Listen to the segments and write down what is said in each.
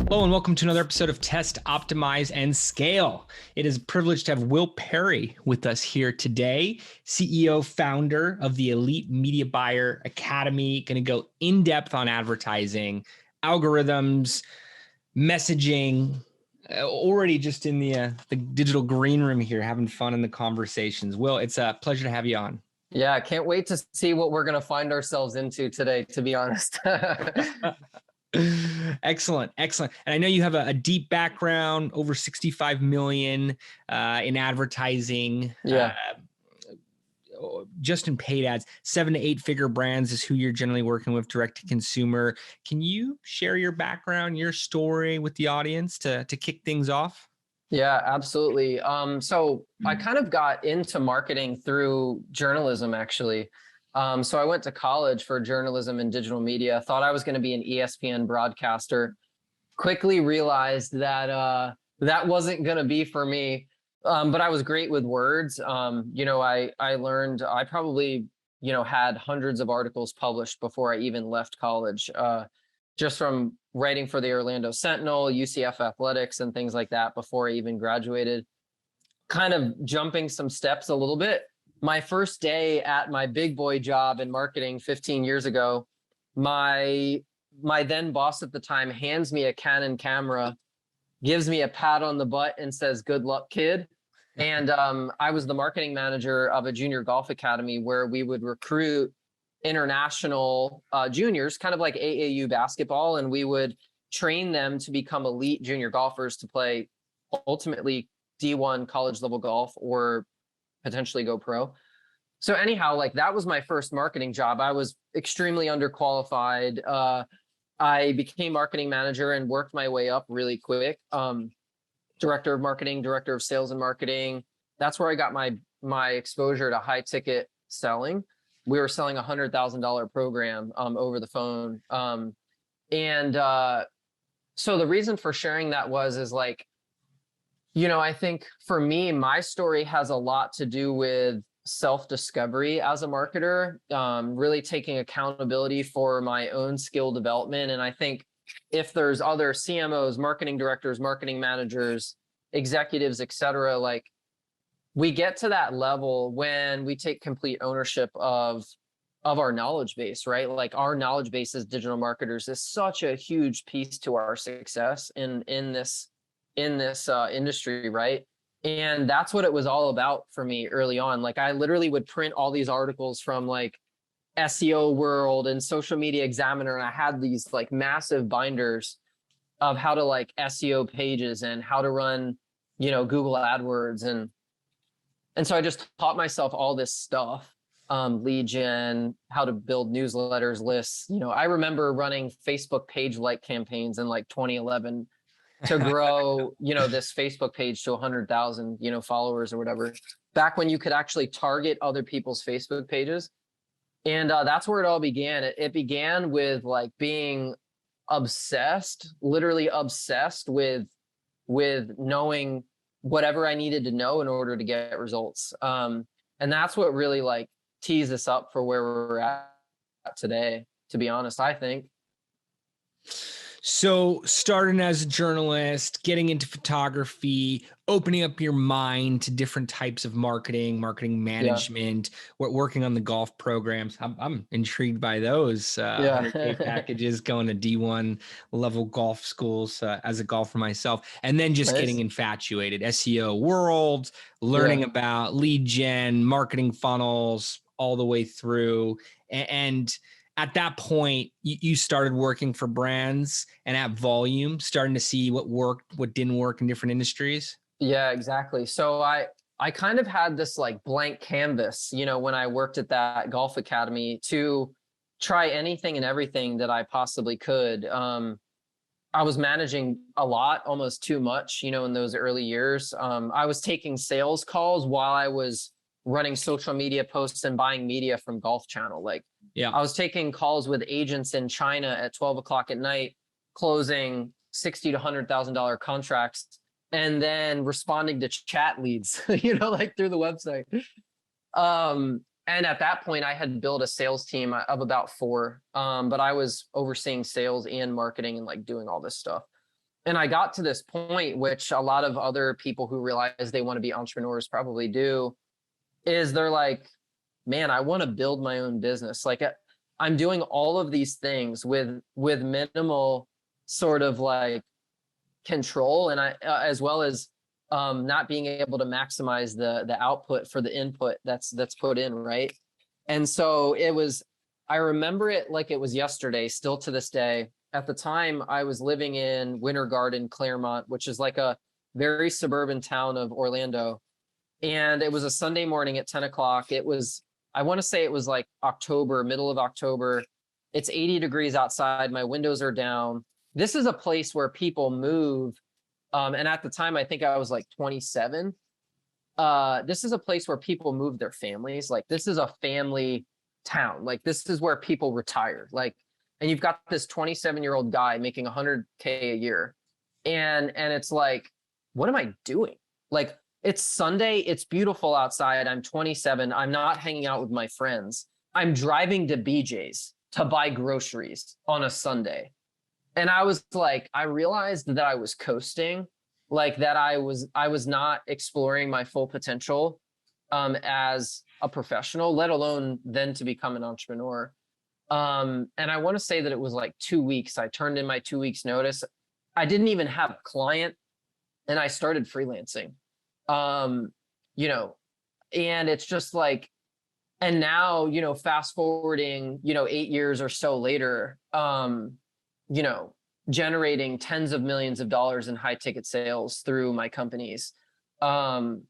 Hello and welcome to another episode of Test, Optimize, and Scale. It is a privilege to have Will Perry with us here today, CEO, founder of the Elite Media Buyer Academy. Going to go in depth on advertising, algorithms, messaging. Already just in the digital green room here, having fun in the conversations. Will, it's a pleasure to have you on. Yeah, I can't wait to see what we're going to find ourselves into today, to be honest. Excellent. And I know you have a deep background, over 65 million in advertising. Yeah. Just in paid ads. 7 to 8 figure brands is who you're generally working with, direct to consumer. Can you share your background, your story with the audience to kick things off? Yeah, absolutely. So I kind of got into marketing through journalism, actually. So I went to college for journalism and digital media, thought I was going to be an ESPN broadcaster, quickly realized that that wasn't going to be for me. But I was great with words. I learned, I probably, had hundreds of articles published before I even left college, just from writing for the Orlando Sentinel, UCF Athletics, and things like that before I even graduated. Kind of jumping some steps a little bit. My first day at my big boy job in marketing 15 years ago, my then boss at the time hands me a Canon camera, gives me a pat on the butt and says, "Good luck, kid." And I was the marketing manager of a junior golf academy where we would recruit international juniors, kind of like AAU basketball, and we would train them to become elite junior golfers to play ultimately D1 college level golf or potentially go pro. So anyhow, like that was my first marketing job. I was extremely underqualified. I became marketing manager and worked my way up really quick. Director of marketing, director of sales and marketing. That's where I got my exposure to high ticket selling. We were selling $100,000 program over the phone. So the reason for sharing that is like, I think for me, my story has a lot to do with self-discovery as a marketer, really taking accountability for my own skill development. And I think if there's other CMOs, marketing directors, marketing managers, executives, et cetera, like we get to that level when we take complete ownership of our knowledge base, right? Like our knowledge base as digital marketers is such a huge piece to our success in this industry, right? And that's what it was all about for me early on. Like I literally would print all these articles from like SEO World and Social Media Examiner, and I had these like massive binders of how to like SEO pages and how to run, Google AdWords, and so I just taught myself all this stuff, lead gen, how to build newsletters, lists. I remember running Facebook page like campaigns in like 2011 to grow, this Facebook page to 100,000, followers or whatever, back when you could actually target other people's Facebook pages. And that's where it all began. It began with like being obsessed, literally obsessed with knowing whatever I needed to know in order to get results. And that's what really like tees us up for where we're at today, to be honest, I think. So starting as a journalist, getting into photography, opening up your mind to different types of marketing management, working on the golf programs. I'm intrigued by those 100K packages, going to D1 level golf schools as a golfer myself, and then just getting infatuated. SEO World, learning about lead gen, marketing funnels, all the way through. And at that point, you started working for brands and at volume, starting to see what worked, what didn't work in different industries. Yeah, exactly. So I kind of had this like blank canvas, when I worked at that golf academy to try anything and everything that I possibly could. I was managing a lot, almost too much, in those early years. I was taking sales calls while I was running social media posts and buying media from Golf Channel. Like, I was taking calls with agents in China at 12 o'clock at night, closing $60,000 to $100,000 contracts, and then responding to chat leads, like through the website. And at that point, I had built a sales team of about 4, but I was overseeing sales and marketing and like doing all this stuff. And I got to this point, which a lot of other people who realize they want to be entrepreneurs probably do, is they're like, man, I want to build my own business. Like I'm doing all of these things with minimal sort of like control, and I as well as not being able to maximize the output for the input that's put in, right? And so I remember it like it was yesterday, still to this day. At the time, I was living in Winter Garden, Claremont, which is like a very suburban town of Orlando. And it was a Sunday morning at 10 o'clock. I want to say it was like October, middle of October. It's 80 degrees outside. My windows are down. This is a place where people move. And at the time, I think I was like 27. This is a place where people move their families. Like this is a family town. Like this is where people retire. Like, and you've got this 27-year-old guy making $100K a year. And it's like, what am I doing? Like, it's Sunday. It's beautiful outside. I'm 27. I'm not hanging out with my friends. I'm driving to BJ's to buy groceries on a Sunday. And I was like, I realized that I was coasting, like that I was not exploring my full potential as a professional, let alone then to become an entrepreneur. And I want to say that it was like 2 weeks. I turned in my 2 weeks notice. I didn't even have a client, and I started freelancing. You know, and it's just like, and now, you know, fast forwarding, you know, 8 years or so later, you know, generating tens of millions of dollars in high ticket sales through my companies, you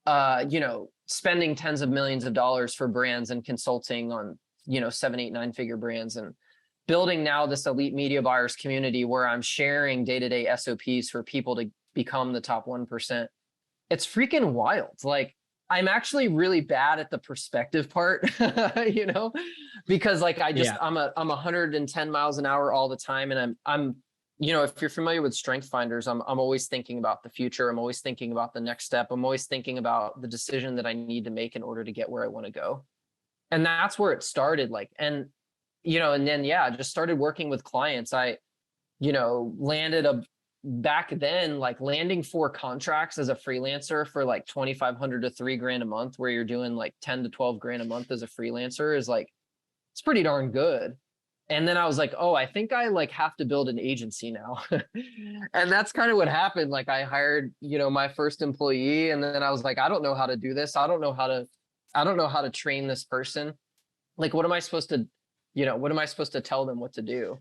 know, spending tens of millions of dollars for brands and consulting on, you know, 7, 8, 9-figure brands, and building now this elite media buyers community where I'm sharing day-to-day SOPs for people to become the top 1%. It's freaking wild. Like, I'm actually really bad at the perspective part, you know, because like I'm 110 miles an hour all the time. And I'm, you know, if you're familiar with Strength Finders, I'm always thinking about the future. I'm always thinking about the next step. I'm always thinking about the decision that I need to make in order to get where I want to go. And that's where it started. Like, and, you know, and then, yeah, just started working with clients. I, you know, back then, like landing 4 contracts as a freelancer for like 2,500 to $3,000 a month, where you're doing like 10 to 12 grand a month as a freelancer, is like, it's pretty darn good. And then I was like, oh, I think I like have to build an agency now. And that's kind of what happened. Like I hired, you know, my first employee, and then I was like, I don't know how to do this. I don't know how to train this person. Like, what am I supposed to tell them what to do?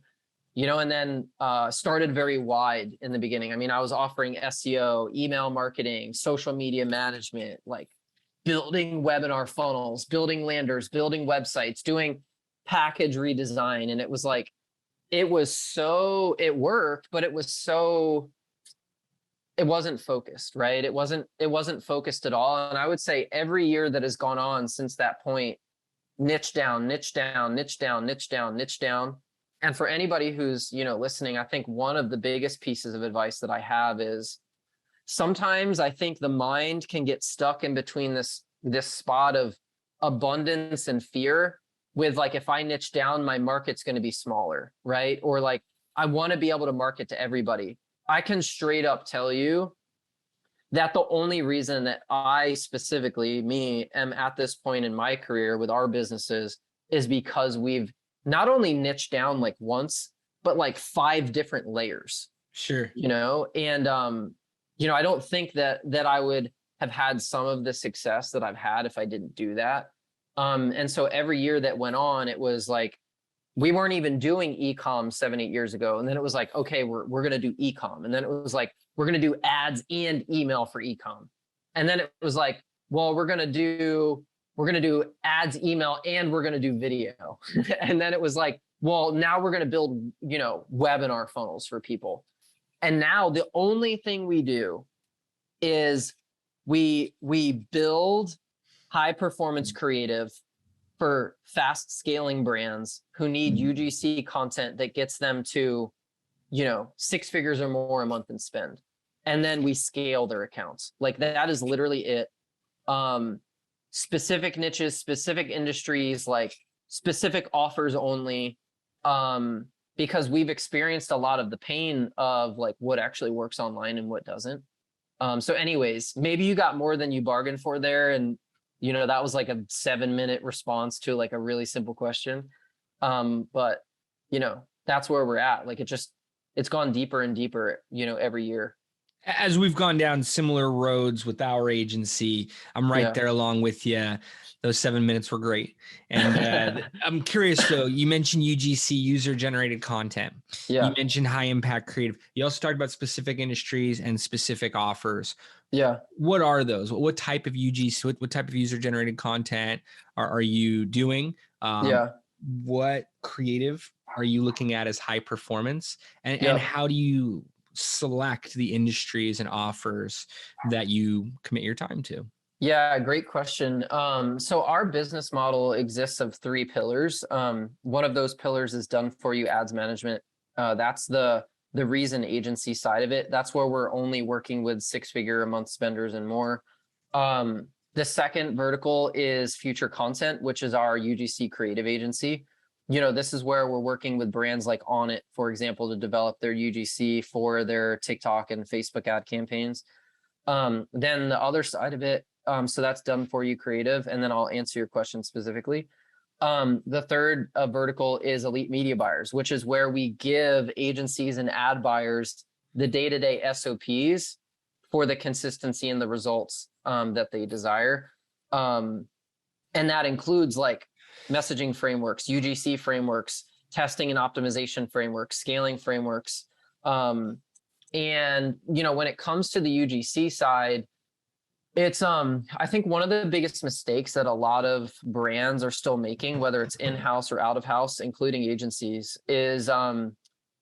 You know, and then started very wide in the beginning. I mean, I was offering SEO, email marketing, social media management, like building webinar funnels, building landers, building websites, doing package redesign. And it was like, it worked, but it wasn't focused, right? It wasn't focused at all. And I would say every year that has gone on since that point, niche down, niche down, niche down, niche down, niche down. And for anybody who's, you know, listening, I think one of the biggest pieces of advice that I have is, sometimes I think the mind can get stuck in between this spot of abundance and fear with like, if I niche down, my market's going to be smaller, right? Or like, I want to be able to market to everybody. I can straight up tell you that the only reason that I specifically, me, am at this point in my career with our businesses is because we've not only niche down like once, but like 5 different layers. Sure. You know, and, you know, I don't think that I would have had some of the success that I've had if I didn't do that. And so every year that went on, it was like, we weren't even doing e-com 7, 8 years ago. And then it was like, okay, we're going to do e-com. And then it was like, we're going to do ads and email for e-com. And then it was like, well, we're going to do ads, email, and we're going to do video. And then it was like, well, now we're going to build, you know, webinar funnels for people. And now the only thing we do is we build high performance creative for fast scaling brands who need UGC content that gets them to, you know, 6 figures or more a month in spend. And then we scale their accounts. Like that is literally it. specific niches, specific industries, like specific offers only. Because we've experienced a lot of the pain of like what actually works online and what doesn't. So anyways, maybe you got more than you bargained for there. And, you know, that was like a 7-minute response to like a really simple question. But, you know, that's where we're at. Like it's gone deeper and deeper, you know, every year. As we've gone down similar roads with our agency, I'm right there along with you. Those 7 minutes were great. And I'm curious though, you mentioned UGC, user generated content. Yeah. You mentioned high impact creative. You also talked about specific industries and specific offers. Yeah. What are those? What type of UGC, what type of user generated content are you doing? What creative are you looking at as high performance? And how do you select the industries and offers that you commit your time to? Yeah, great question. So our business model exists of 3 pillars. One of those pillars is done for you ads management. That's the reason agency side of it. That's where we're only working with 6-figure a month spenders and more. The second vertical is future content, which is our UGC creative agency. You know, this is where we're working with brands like Onnit, for example, to develop their UGC for their TikTok and Facebook ad campaigns. Then the other side of it, so that's done for you creative, and then I'll answer your question specifically. The third vertical is elite media buyers, which is where we give agencies and ad buyers the day-to-day SOPs for the consistency and the results that they desire. And that includes like messaging frameworks, UGC frameworks, testing and optimization frameworks, scaling frameworks. And, you know, when it comes to the UGC side, it's, I think one of the biggest mistakes that a lot of brands are still making, whether it's in-house or out of house, including agencies, is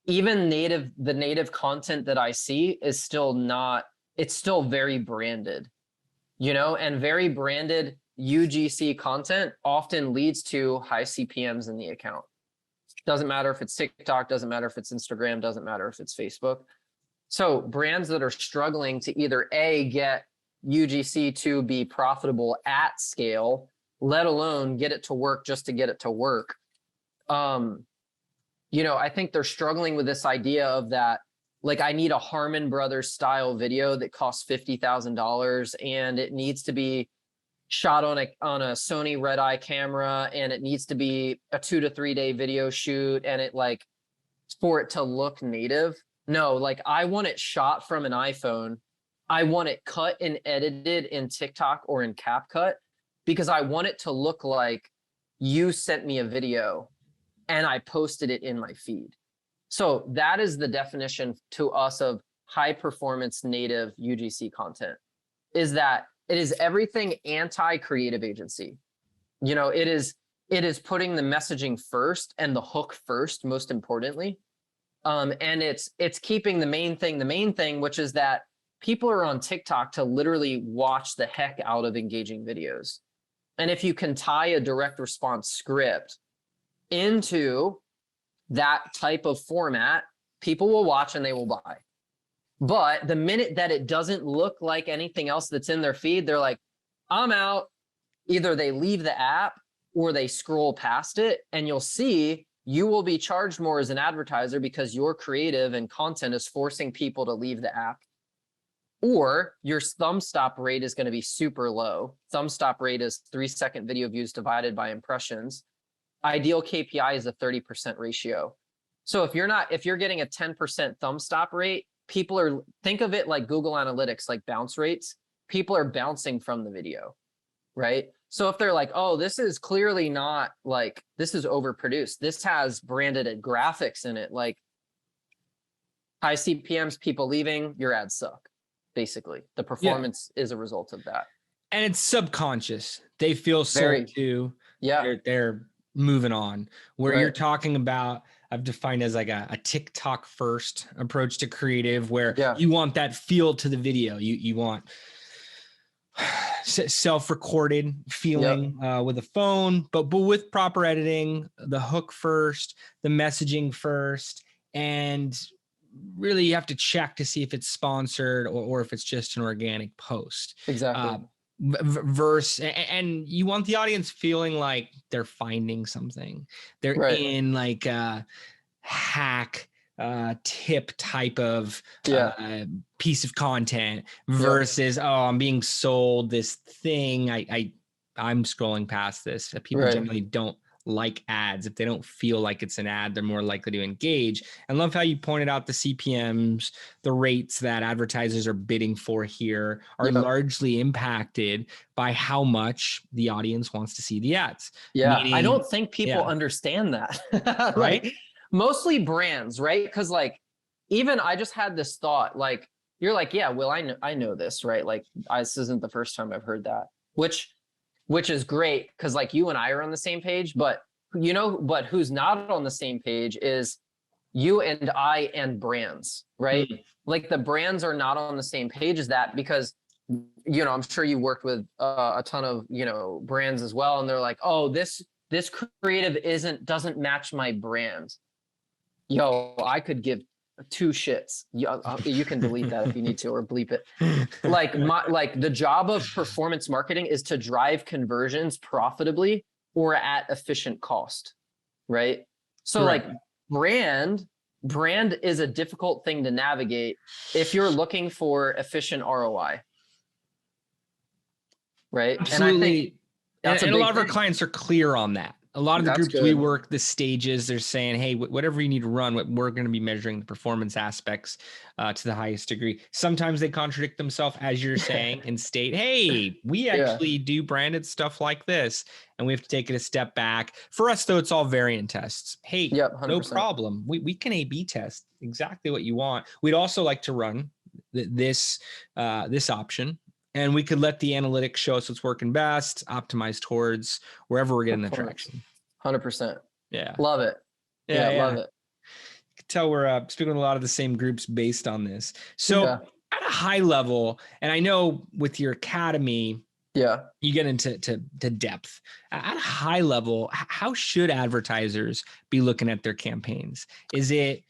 even the native content that I see is still not, it's still very branded, you know, and very branded UGC content often leads to high CPMs in the account. Doesn't matter if it's TikTok, doesn't matter if it's Instagram, doesn't matter if it's Facebook. So brands that are struggling to either A, get UGC to be profitable at scale, let alone get it to work just to get it to work. You know, I think they're struggling with this idea of that, like, I need a Harmon Brothers style video that costs $50,000 and it needs to be shot on a Sony Red-Eye camera, and it needs to be a 2 to 3 day video shoot, and it like for it to look native. No, like I want it shot from an iPhone. I want it cut and edited in TikTok or in CapCut because I want it to look like you sent me a video and I posted it in my feed. So that is the definition to us of high performance native UGC content, is that it is everything anti-creative agency. You know, it is putting the messaging first and the hook first, most importantly. And it's keeping the main thing, which is that people are on TikTok to literally watch the heck out of engaging videos. And if you can tie a direct response script into that type of format, people will watch and they will buy. But the minute that it doesn't look like anything else that's in their feed, they're like, I'm out. Either they leave the app or they scroll past it, and you'll see you will be charged more as an advertiser because your creative and content is forcing people to leave the app. Or your thumb stop rate is going to be super low. Thumb stop rate is 3-second video views divided by impressions. Ideal KPI is a 30% ratio. So if you're getting a 10% thumb stop rate, think of it like Google Analytics, like bounce rates. People are bouncing from the video, right? So if they're like, oh, this is clearly not like, this is overproduced, this has branded graphics in it, like high CPMs, people leaving, your ads suck. Basically, the performance is a result of that. And it's subconscious. They feel sold to. Yeah. They're moving on. Where you're talking about, I've defined as like a TikTok first approach to creative, where you want that feel to the video. You want self-recorded feeling with a phone, but with proper editing, the hook first, the messaging first, and really you have to check to see if it's sponsored or if it's just an organic post. Exactly. verse, and you want the audience feeling like they're finding something. They're Right. in like a hack tip type of piece of content versus I'm being sold this thing. I'm scrolling past this. People generally don't like ads. If they don't feel like it's an ad, they're more likely to engage. And love how you pointed out the CPMs, the rates that advertisers are bidding for here are largely impacted by how much the audience wants to see the ads. Yeah. Meaning, I don't think people understand that. Right? Like, mostly brands, right? Because like, even I just had this thought, like, you're like, yeah, well, I know this, right? Like, this isn't the first time I've heard that, which is great because like you and I are on the same page, but but who's not on the same page is you and I and brands, right? Like the brands are not on the same page as that because, I'm sure you worked with a ton of, brands as well. And they're like, oh, this creative doesn't match my brand. Yo, I could give two shits. You can delete that if you need to, or bleep it. Like the job of performance marketing is to drive conversions profitably or at efficient cost, right? So like brand is a difficult thing to navigate if you're looking for efficient ROI, right? Absolutely. And I think and a lot of our clients are clear on that. A lot of the groups we work, the stages, they're saying, hey, whatever you need to run, we're going to be measuring the performance aspects to the highest degree. Sometimes they contradict themselves, as you're saying, and state, hey, we actually do branded stuff like this, and we have to take it a step back. For us, though, it's all variant tests. Hey, no problem. We can A/B test exactly what you want. We'd also like to run this option. And we could let the analytics show us what's working best, optimize towards wherever we're getting the traction. 100%. Yeah. Love it. Yeah. Love it. You can tell we're speaking with a lot of the same groups based on this. So at a high level, and I know with your academy, you get into depth. At a high level, how should advertisers be looking at their campaigns? Is it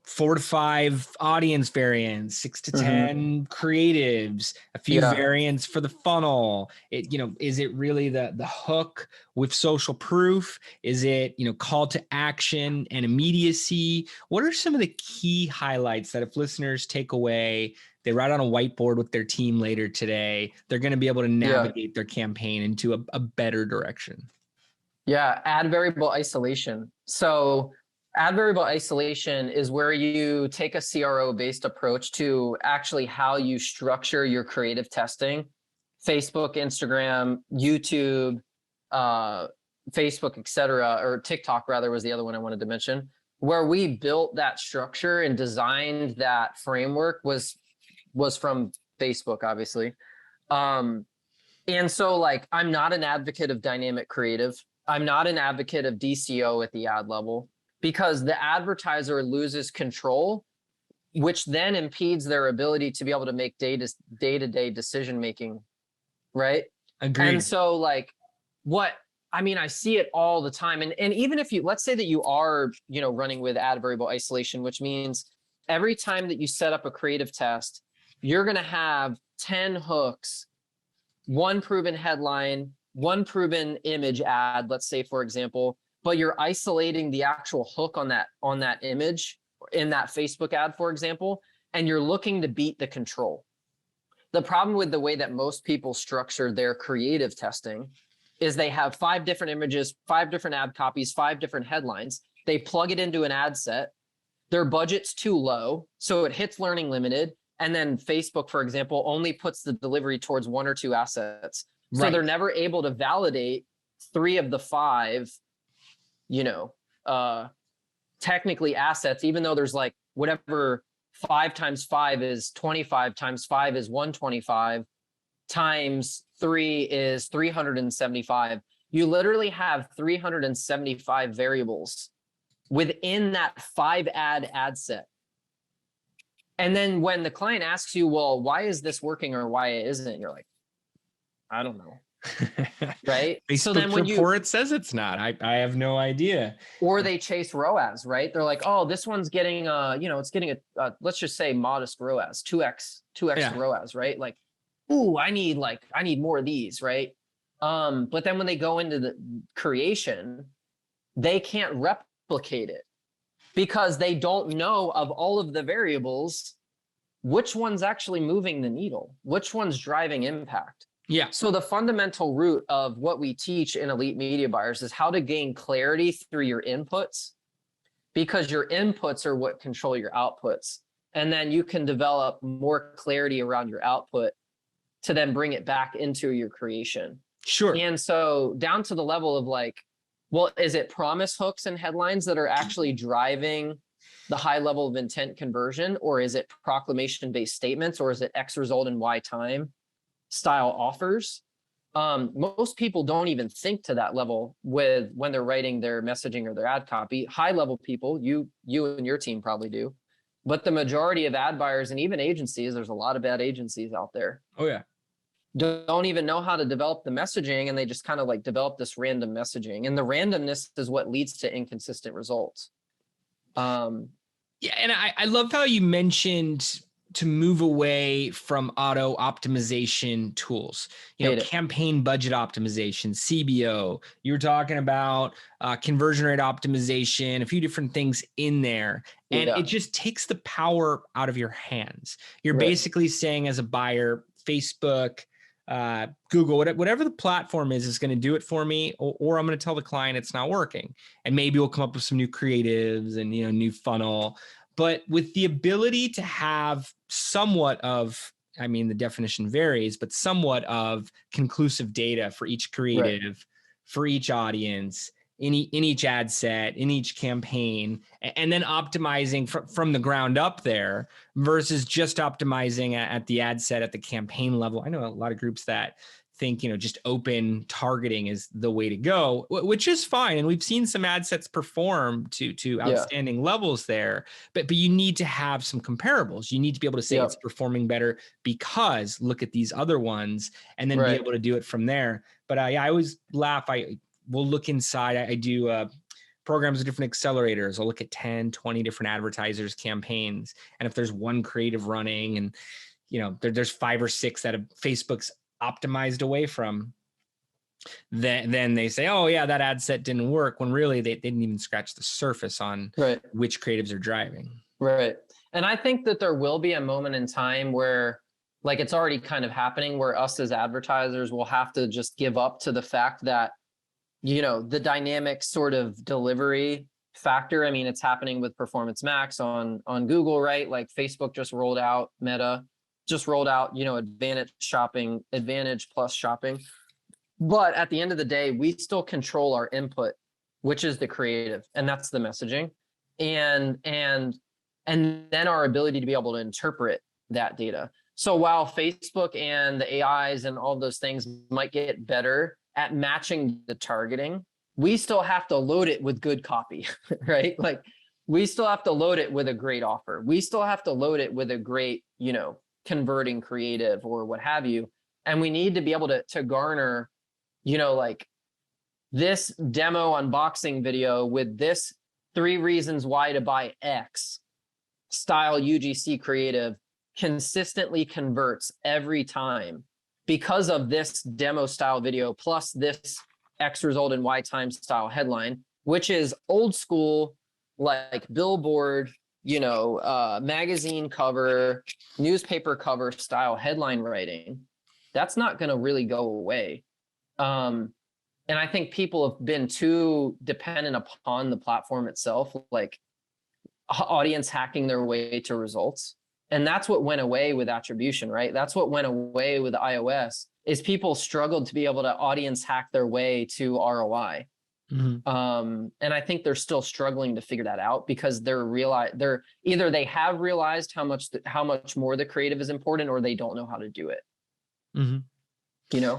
4 to 5 audience variants, 6 to 10 creatives, a few variants for the funnel? Is it really the hook with social proof? Is it, call to action and immediacy? What are some of the key highlights that if listeners take away, they write on a whiteboard with their team later today, they're going to be able to navigate their campaign into a better direction? Yeah. Ad variable isolation. So ad variable isolation is where you take a CRO-based approach to actually how you structure your creative testing. Facebook, Instagram, YouTube, Facebook, etc., or TikTok rather was the other one I wanted to mention. Where we built that structure and designed that framework was from Facebook, obviously. And so like, I'm not an advocate of dynamic creative. I'm not an advocate of DCO at the ad level, because the advertiser loses control, which then impedes their ability to be able to make day-to-day decision-making, right? Agreed. And so like I see it all the time. And even if let's say that you are, running with ad variable isolation, which means every time that you set up a creative test, you're going to have 10 hooks, one proven headline, one proven image ad, let's say, for example, but you're isolating the actual hook on that image in that Facebook ad, for example, and you're looking to beat the control. The problem with the way that most people structure their creative testing is they have 5 different images, 5 different ad copies, 5 different headlines. They plug it into an ad set. Their budget's too low, so it hits learning limited. And then Facebook, for example, only puts the delivery towards 1 or 2 assets. So they're never able to validate 3 of the 5 technically assets, even though there's like whatever 5 times 5 is 25 times 5 is 125 times 3 is 375. You literally have 375 variables within that 5 ad set. And then when the client asks you, well, why is this working or why it isn't? You're like, I don't know. Right. So then when report says it's not, I have no idea. Or they chase ROAS, right? They're like, oh, this one's getting it's getting a let's just say modest ROAS, 2x ROAS, right? Like ooh, I need more of these, right? But then when they go into the creation, they can't replicate it because they don't know of all of the variables, which one's actually moving the needle, which one's driving impact. Yeah. So the fundamental root of what we teach in Elite Media Buyers is how to gain clarity through your inputs, because your inputs are what control your outputs. And then you can develop more clarity around your output to then bring it back into your creation. Sure. And so down to the level of like, well, is it promise hooks and headlines that are actually driving the high level of intent conversion, or is it proclamation-based statements, or is it X result in Y time style offers? Most people don't even think to that level with when they're writing their messaging or their ad copy. High level people, you and your team probably do, but the majority of ad buyers and even agencies, there's a lot of bad agencies out there. Oh yeah. Don't even know how to develop the messaging, and they just kind of like develop this random messaging, and the randomness is what leads to inconsistent results. Yeah, and I love how you mentioned to move away from auto optimization tools, campaign budget optimization, CBO. You were talking about conversion rate optimization, a few different things in there. And it just takes the power out of your hands. You're basically saying as a buyer, Facebook, Google, whatever the platform is going to do it for me, or I'm going to tell the client it's not working. And maybe we'll come up with some new creatives and, new funnel. But with the ability to have somewhat of, I mean, the definition varies, but somewhat of conclusive data for each creative, for each audience, in each ad set, in each campaign, and then optimizing from the ground up there versus just optimizing at the ad set at the campaign level. I know a lot of groups that think, just open targeting is the way to go, which is fine. And we've seen some ad sets perform to outstanding levels there, but you need to have some comparables. You need to be able to say it's performing better because look at these other ones, and then be able to do it from there. But I always laugh. We'll look inside. I do programs with different accelerators. I'll look at 10, 20 different advertisers' campaigns. And if there's one creative running and, there's 5 or 6 that Facebook's optimized away from, then they say, oh yeah, that ad set didn't work, when really they didn't even scratch the surface on which creatives are driving. Right. And I think that there will be a moment in time where, like it's already kind of happening, where us as advertisers will have to just give up to the fact that the dynamic sort of delivery factor. I mean, it's happening with Performance Max on Google, right? Like Facebook just rolled out, Meta just rolled out, Advantage Plus shopping. But at the end of the day, we still control our input, which is the creative, and that's the messaging. And then our ability to be able to interpret that data. So while Facebook and the AIs and all those things might get better at matching the targeting, we still have to load it with good copy, right? Like we still have to load it with a great offer. We still have to load it with a great, converting creative or what have you. And we need to be able to garner, like this demo unboxing video with this 3 reasons why to buy X style UGC creative consistently converts every time because of this demo style video plus this X result in Y time style headline, which is old school, like billboard, magazine cover, newspaper cover style headline writing. That's not going to really go away. And I think people have been too dependent upon the platform itself, like audience hacking their way to results. And that's what went away with attribution, right? That's what went away with iOS, is people struggled to be able to audience hack their way to ROI. Mm-hmm. And I think they're still struggling to figure that out because they're either they have realized how much more the creative is important, or they don't know how to do it. Mm-hmm.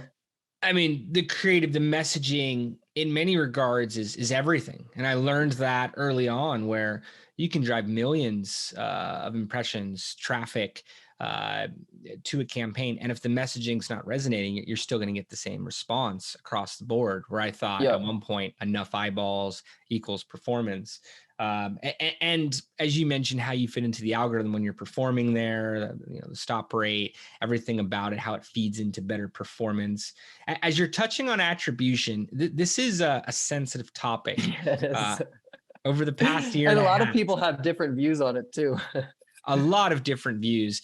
I mean, the creative, the messaging in many regards is everything. And I learned that early on, where you can drive millions of impressions, traffic to a campaign. And if the messaging's not resonating, you're still going to get the same response across the board, where I thought at one point, enough eyeballs equals performance. And as you mentioned, how you fit into the algorithm when you're performing there, the stop rate, everything about it, how it feeds into better performance. As you're touching on attribution, this is a sensitive topic. Over the past year and a lot of people have different views on it too. A lot of different views.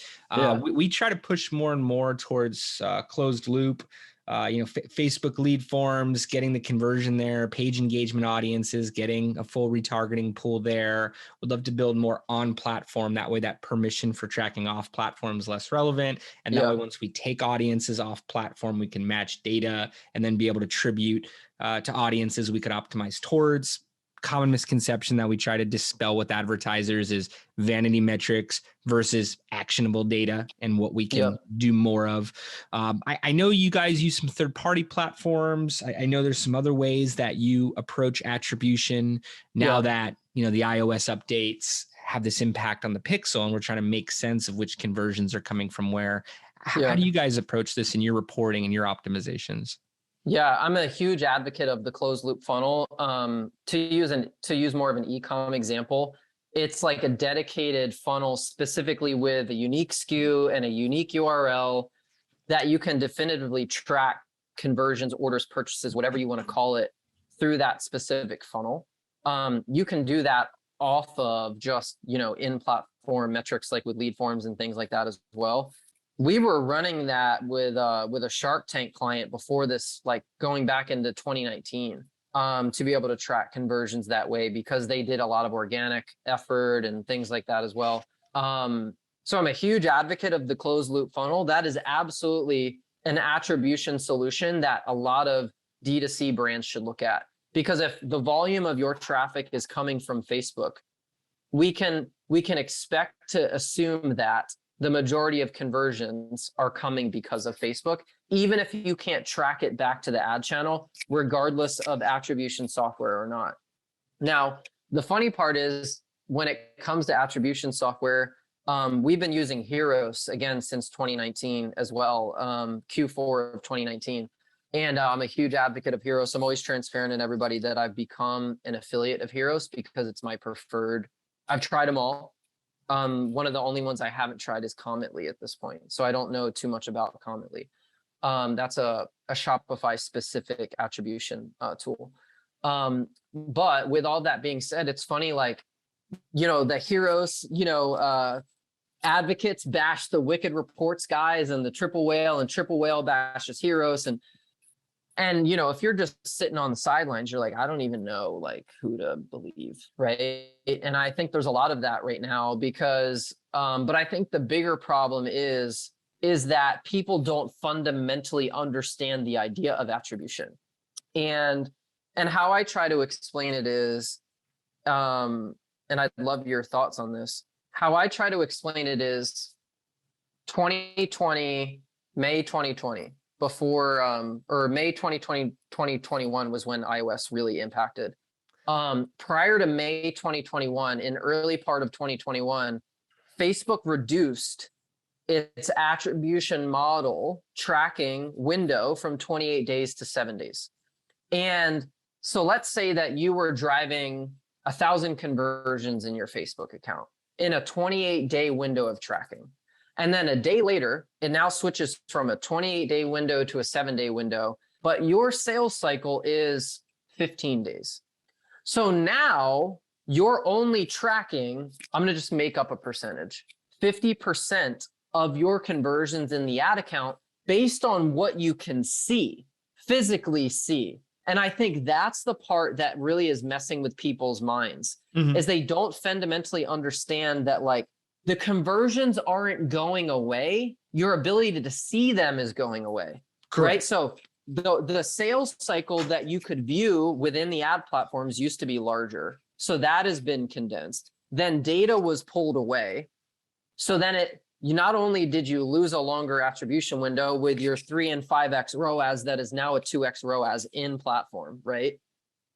We try to push more and more towards closed loop, Facebook lead forms, getting the conversion there, page engagement audiences, getting a full retargeting pool there. Would love to build more on platform. That way that permission for tracking off platform is less relevant. And that way, once we take audiences off platform, we can match data and then be able to attribute to audiences we could optimize towards. Common misconception that we try to dispel with advertisers is vanity metrics versus actionable data and what we can do more of. I know you guys use some third-party platforms. I know there's some other ways that you approach attribution now that, the iOS updates have this impact on the pixel, and we're trying to make sense of which conversions are coming from where. How do you guys approach this in your reporting and your optimizations? Yeah, I'm a huge advocate of the closed loop funnel. To use more of an e-com example, it's like a dedicated funnel specifically with a unique SKU and a unique URL that you can definitively track conversions, orders, purchases, whatever you want to call it, through that specific funnel. You can do that off of just, in-platform metrics like with lead forms and things like that as well. We were running that with a Shark Tank client before this, like going back into 2019, to be able to track conversions that way, because they did a lot of organic effort and things like that as well. So I'm a huge advocate of the closed loop funnel. That is absolutely an attribution solution that a lot of D2C brands should look at, because if the volume of your traffic is coming from Facebook, we can expect to assume that the majority of conversions are coming because of Facebook, even if you can't track it back to the ad channel, regardless of attribution software or not. Now, the funny part is when it comes to attribution software, we've been using Hieros again since 2019 as well, Q4 of 2019. And I'm a huge advocate of Hieros. I'm always transparent in everybody that I've become an affiliate of Hieros because it's my preferred. I've tried them all. One of the only ones I haven't tried is Cometly at this point. So I don't know too much about Cometly. That's a Shopify specific attribution tool. But with all that being said, it's funny, like, the Hieros, advocates bash the Wicked Reports guys, and the Triple Whale, and Triple Whale bashes Hieros. And if you're just sitting on the sidelines, you're like, I don't even know like who to believe, right? And I think there's a lot of that right now because, but I think the bigger problem is that people don't fundamentally understand the idea of attribution. And how I try to explain it is, and I'd love your thoughts on this. How I try to explain it is 2020, May 2020. Before or May 2020, 2021 was when iOS really impacted. Prior to May 2021, in early part of 2021, Facebook reduced its attribution model tracking window from 28 days to 7 days. And so let's say that you were driving 1,000 conversions in your Facebook account in a 28-day window of tracking. And then a day later, it now switches from a 28-day window to a 7-day window, but your sales cycle is 15 days. So now you're only tracking, I'm going to just make up a percentage, 50% of your conversions in the ad account based on what you can see, physically see. And I think that's the part that really is messing with people's minds, is they don't fundamentally understand that, like, the conversions aren't going away. Your ability to see them is going away. Correct. Right? So the sales cycle that you could view within the ad platforms used to be larger. So that has been condensed. Then data was pulled away. So then you not only did you lose a longer attribution window with your 3 and 5x ROAS that is now a 2x ROAS in platform, right?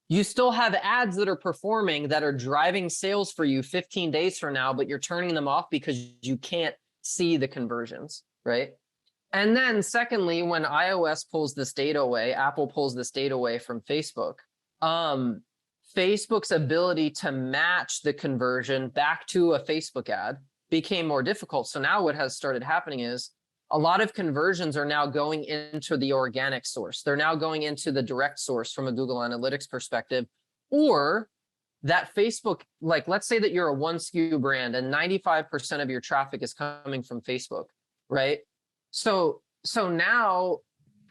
You still have ads that are performing, that are driving sales for you 15 days from now, but you're turning them off because you can't see the conversions, right? And then secondly, when iOS pulls this data away, Apple pulls this data away from Facebook, Facebook's ability to match the conversion back to a Facebook ad became more difficult. So now what has started happening is a lot of conversions are now going into the organic source. They're now going into the direct source from a Google Analytics perspective, or that Facebook, like let's say that you're a one SKU brand and 95% of your traffic is coming from Facebook, right? So now,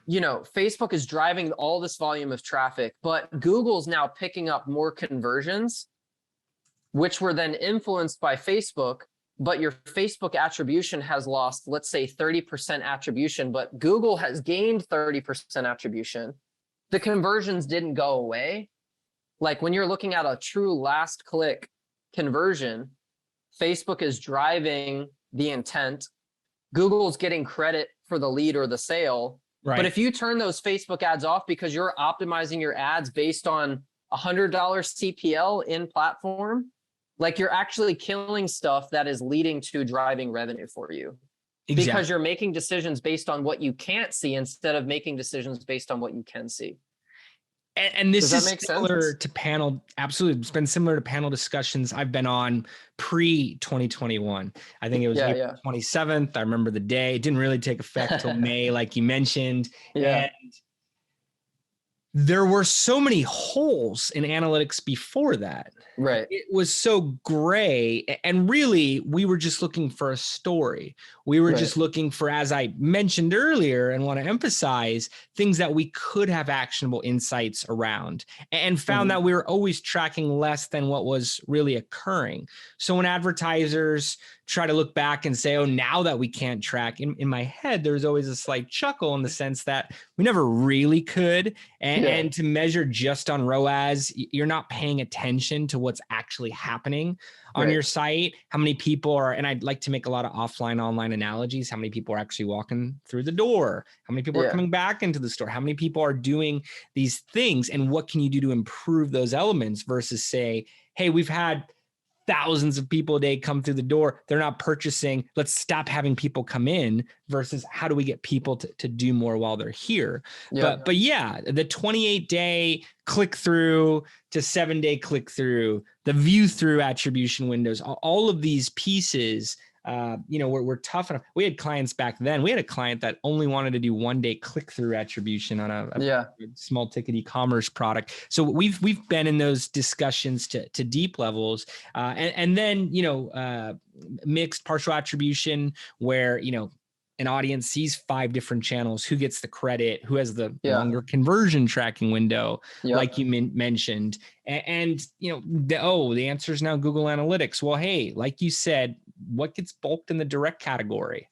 you know, Facebook is driving all this volume of traffic, but Google's now picking up more conversions, which were then influenced by Facebook, but your Facebook attribution has lost, let's say 30% attribution, but Google has gained 30% attribution. The conversions didn't go away. Like when you're looking at a true last click conversion, Facebook is driving the intent. Google's getting credit for the lead or the sale. Right. But if you turn those Facebook ads off because you're optimizing your ads based on $100 CPL in platform, like you're actually killing stuff that is leading to driving revenue for you. Exactly. Because you're making decisions based on what you can't see instead of making decisions based on what you can see. And this is similar to panel. Absolutely. It's been similar to panel discussions I've been on pre-2021. I think it was April 27th. I remember the day. It didn't really take effect till May, like you mentioned. And there were so many holes in analytics before that. Right. It was so gray. And really, we were just looking for a story. We were just looking for, as I mentioned earlier, and want to emphasize, things that we could have actionable insights around, and found that we were always tracking less than what was really occurring. So when advertisers try to look back and say, oh, now that we can't track, in my head, there's always a slight chuckle in the sense that we never really could. And to measure just on ROAS, you're not paying attention to what's actually happening on your site. How many people are, and I'd like to make a lot of offline, online analogies. How many people are actually walking through the door? How many people are coming back into the store? How many people are doing these things? And what can you do to improve those elements versus say, hey, we've had thousands of people a day come through the door. They're not purchasing. Let's stop having people come in versus how do we get people to do more while they're here? But yeah, the 28-day click through to 7-day click through, the view through attribution windows, all of these pieces, we're tough enough. We had clients back then. We had a client that only wanted to do 1-day click-through attribution on a small ticket e-commerce product. So we've been in those discussions to deep levels, and then mixed partial attribution where an audience sees 5 different channels, who gets the credit, who has the longer conversion tracking window, like you mentioned. And the answer is now Google Analytics. Well, hey, like you said, what gets bulked in the direct category?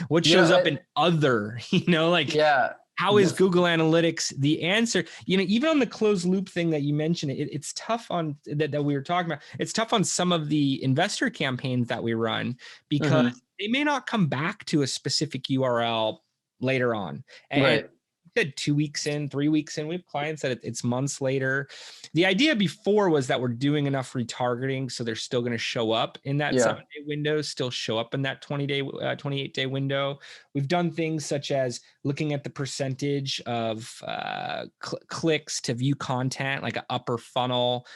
What shows up in other, how is Google Analytics the answer? Even on the closed loop thing that you mentioned, it's tough on that we were talking about. It's tough on some of the investor campaigns that we run because they may not come back to a specific URL later on. And 2 weeks in, 3 weeks in, we have clients that it's months later. The idea before was that we're doing enough retargeting so they're still going to show up in that 7-day window, still show up in that 28-day window. We've done things such as looking at the percentage of clicks to view content, like an upper funnel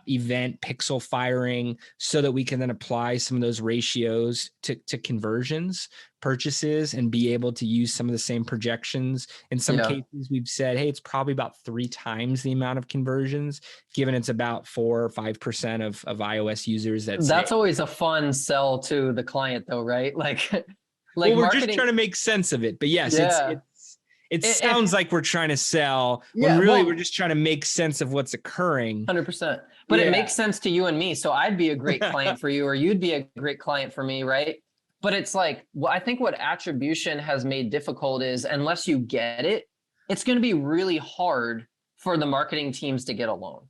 event, pixel firing, so that we can then apply some of those ratios to conversions, purchases, and be able to use some of the same projections. In some cases, we've said, hey, it's probably about 3 times the amount of conversions, given it's about 4 or 5% of iOS users. That's always a fun sell to the client, though, right? Like well, we're just trying to make sense of it. But yes, it sounds like we're trying to sell when really we're just trying to make sense of what's occurring. 100%. But it makes sense to you and me. So I'd be a great client for you, or you'd be a great client for me, right? But it's like, I think what attribution has made difficult is unless you get it, it's going to be really hard for the marketing teams to get along,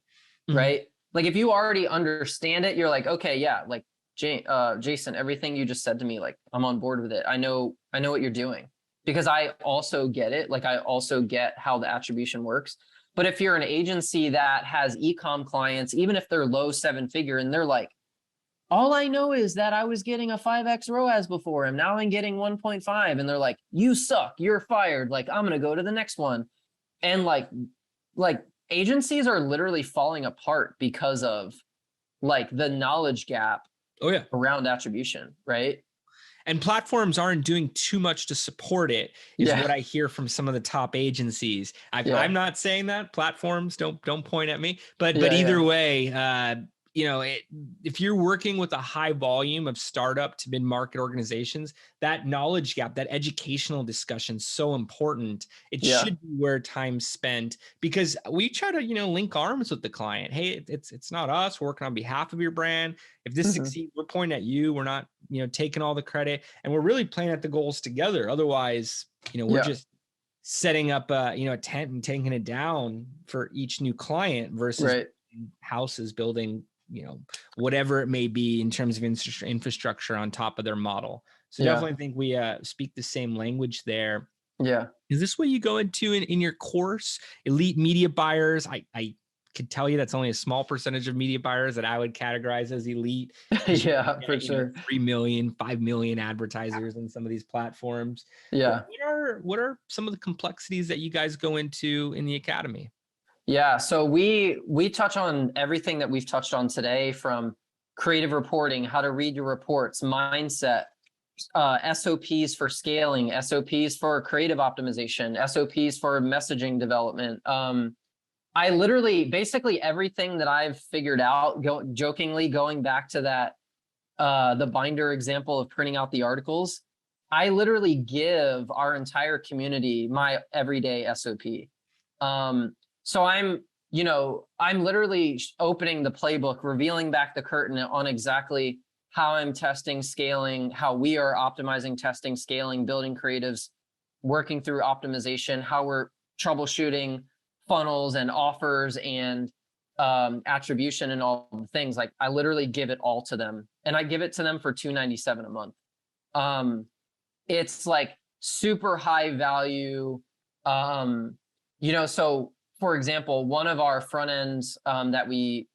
right? Like if you already understand it, you're like, okay, like Jason, everything you just said to me, like I'm on board with it. I know what you're doing because I also get it. Like I also get how the attribution works. But if you're an agency that has e-com clients, even if they're low 7-figure and they're like, all I know is that I was getting a 5x ROAS before and now I'm getting 1.5. And they're like, you suck, you're fired. Like, I'm going to go to the next one. And like agencies are literally falling apart because of like the knowledge gap Oh yeah. around attribution, right? And platforms aren't doing too much to support it, is what I hear from some of the top agencies. I'm not saying that platforms don't point at me, but either way, if you're working with a high volume of startup to mid-market organizations, that knowledge gap, that educational discussion is so important. It should be where time's spent, because we try to, link arms with the client. Hey, it's not us. We're working on behalf of your brand. If this succeeds, we're pointing at you. We're not, taking all the credit, and we're really playing at the goals together. Otherwise, we're just setting up a tent and taking it down for each new client versus houses building, whatever it may be in terms of infrastructure on top of their model. So definitely think we speak the same language there. Yeah. Is this what you go into in your course? Elite media buyers. I could tell you that's only a small percentage of media buyers that I would categorize as elite. Yeah, for sure. 3 million, 5 million advertisers on some of these platforms. Yeah. What are some of the complexities that you guys go into in the academy? Yeah. So we touch on everything that we've touched on today, from creative reporting, how to read your reports, mindset, SOPs for scaling, SOPs for creative optimization, SOPs for messaging development. I literally, basically everything that I've figured out, jokingly going back to that, the binder example of printing out the articles, I literally give our entire community my everyday SOP. So I'm literally opening the playbook, revealing back the curtain on exactly how I'm testing, scaling, how we are optimizing, testing, scaling, building creatives, working through optimization, how we're troubleshooting funnels and offers and attribution and all the things. Like, I literally give it all to them, and I give it to them for $297 a month. It's like super high value. So for example, one of our front ends that we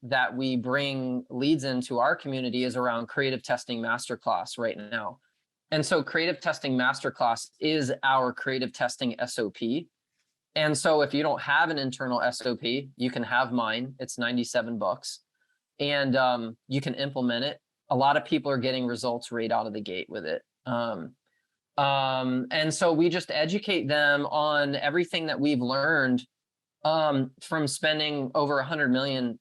bring leads into our community is around creative testing masterclass right now. And so creative testing masterclass is our creative testing SOP. And so if you don't have an internal SOP, you can have mine. It's $97, and you can implement it. A lot of people are getting results right out of the gate with it. And so we just educate them on everything that we've learned from spending over 100 million,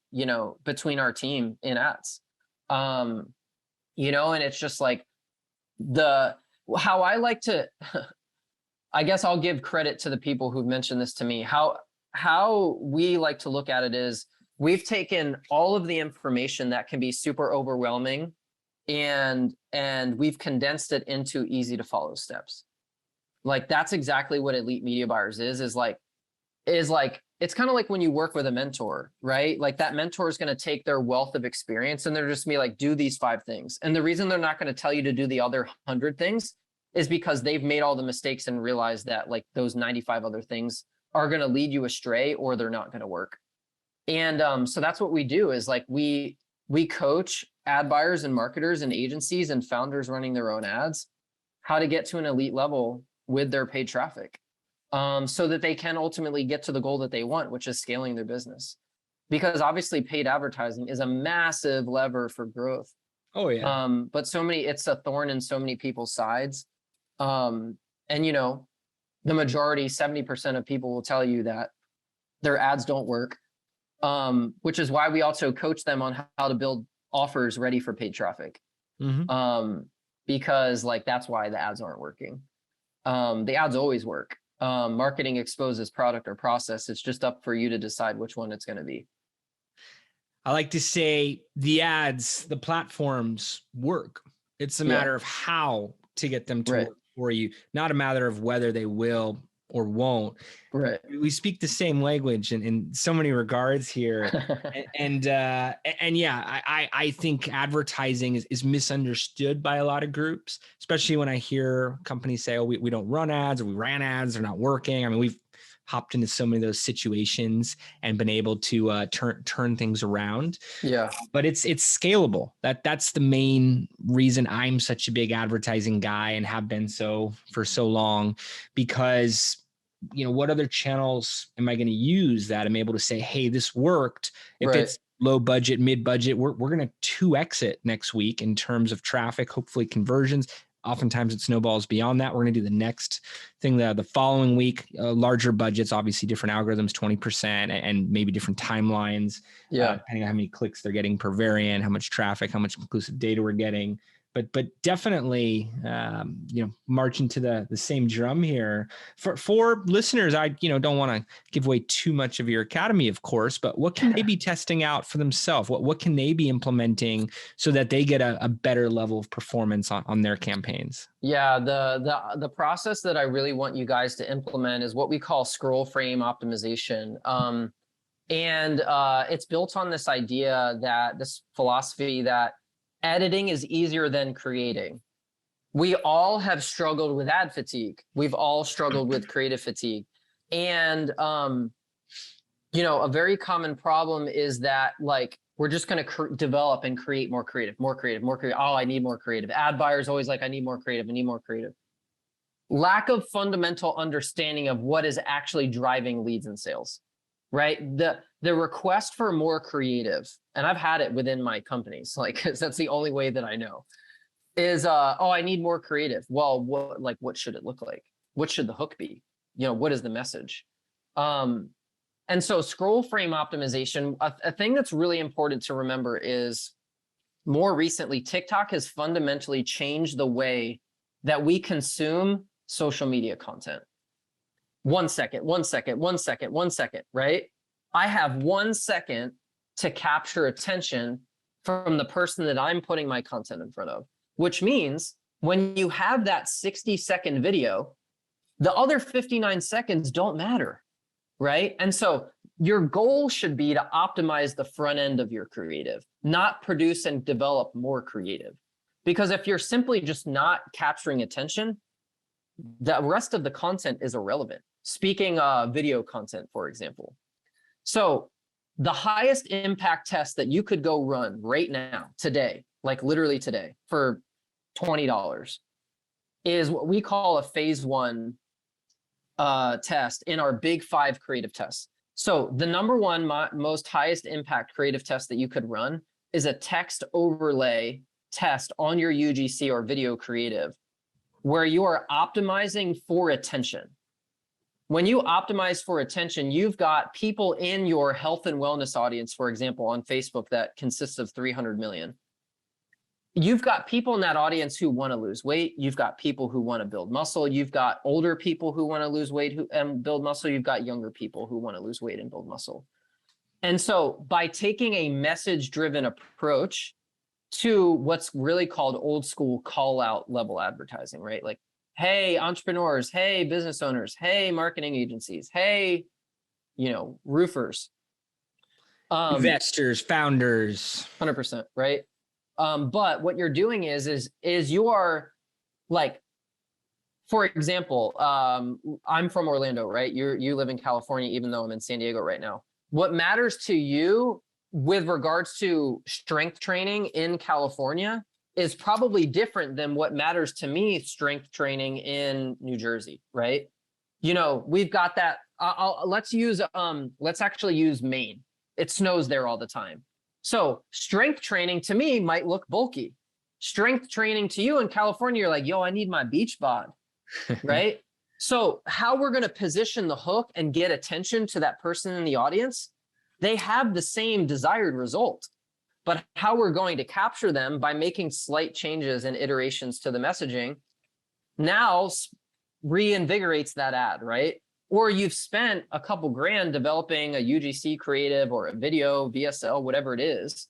between our team in ads. And it's just like how I like to, I guess I'll give credit to the people who've mentioned this to me. How we like to look at it is, we've taken all of the information that can be super overwhelming and we've condensed it into easy to follow steps. Like, that's exactly what Elite Media Buyers is like, it's kind of like when you work with a mentor, right? Like, that mentor is going to take their wealth of experience and they're just gonna be like, do these 5 things. And the reason they're not going to tell you to do the other 100 things is because they've made all the mistakes and realized that, like, those 95 other things are going to lead you astray, or they're not going to work. And so that's what we do, is like, we coach ad buyers and marketers and agencies and founders running their own ads how to get to an elite level with their paid traffic, so that they can ultimately get to the goal that they want, which is scaling their business. Because obviously paid advertising is a massive lever for growth. Oh yeah. But it's a thorn in so many people's sides. And the majority, 70% of people will tell you that their ads don't work, which is why we also coach them on how to build offers ready for paid traffic. Because like, that's why the ads aren't working. The ads always work. Marketing exposes product or process. It's just up for you to decide which one it's going to be. I like to say the ads, the platforms work. It's a matter of how to get them to work for you, not a matter of whether they will or won't. Right. We speak the same language in so many regards here. and yeah, I think advertising is misunderstood by a lot of groups, especially when I hear companies say, oh, we don't run ads, or we ran ads, they're not working. I mean, we've hopped into so many of those situations and been able to turn things around. Yeah. But it's scalable. That's the main reason I'm such a big advertising guy and have been so for so long, because what other channels am I going to use that I'm able to say, hey, this worked? If Right. it's low budget, mid budget, we're going to 2x it next week in terms of traffic, hopefully conversions. Oftentimes it snowballs beyond that. We're going to do the next thing the following week, larger budgets, obviously different algorithms, 20%, and maybe different timelines, depending on how many clicks they're getting per variant, how much traffic, how much inclusive data we're getting. But definitely, marching to the same drum here for listeners. I don't want to give away too much of your academy, of course, but what can they be testing out for themselves? What can they be implementing so that they get a better level of performance on their campaigns? Yeah, the process that I really want you guys to implement is what we call scroll frame optimization. And it's built on this philosophy that editing is easier than creating. We all have struggled with ad fatigue. We've all struggled with creative fatigue. And, a very common problem is that we're just going to develop and create more creative. Oh, I need more creative. Ad buyers always I need more creative. I need more creative. Lack of fundamental understanding of what is actually driving leads and sales, right? The request for more creative, and I've had it within my companies, because that's the only way that I know, is I need more creative. Well, what should it look like? What should the hook be? What is the message? And so scroll frame optimization, a thing that's really important to remember is more recently, TikTok has fundamentally changed the way that we consume social media content. 1 second, right? I have 1 second to capture attention from the person that I'm putting my content in front of, which means when you have that 60-second video, the other 59 seconds don't matter, right? And so your goal should be to optimize the front end of your creative, not produce and develop more creative. Because if you're simply just not capturing attention, the rest of the content is irrelevant. Speaking video content, for example. So the highest impact test that you could go run right now, today, literally today, for $20 is what we call a phase 1 test in our big 5 creative tests. So the number one most highest impact creative test that you could run is a text overlay test on your UGC or video creative, where you are optimizing for attention. When you optimize for attention, you've got people in your health and wellness audience, for example, on Facebook that consists of 300 million. You've got people in that audience who want to lose weight. You've got people who want to build muscle. You've got older people who want to lose weight and build muscle. You've got younger people who want to lose weight and build muscle. And so by taking a message-driven approach to what's really called old school call-out level advertising, right? Hey, entrepreneurs, hey, business owners, hey, marketing agencies, hey, roofers. Investors, founders. 100%, right? But what you're doing is you are for example, I'm from Orlando, right? You live in California, even though I'm in San Diego right now. What matters to you with regards to strength training in California is probably different than what matters to me strength training in New Jersey, right? We've got that. Let's actually use Maine. It snows there all the time. So strength training to me might look bulky. Strength training to you in California, you're yo, I need my beach bod, right? So how we're going to position the hook and get attention to that person in the audience, they have the same desired result, but how we're going to capture them by making slight changes and iterations to the messaging now reinvigorates that ad, right? Or you've spent a couple grand developing a UGC creative or a video, VSL, whatever it is.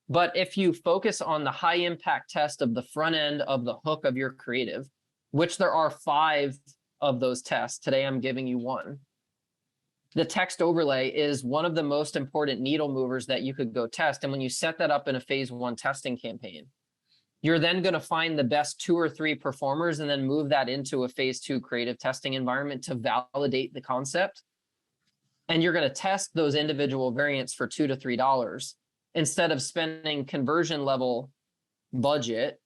But if you focus on the high impact test of the front end of the hook of your creative, which there are 5 of those tests, today I'm giving you 1. The text overlay is one of the most important needle movers that you could go test. And when you set that up in a phase 1 testing campaign, you're then going to find the best 2 or 3 performers and then move that into a phase 2 creative testing environment to validate the concept. and you're going to test those individual variants for $2 to $3 instead of spending conversion level budget.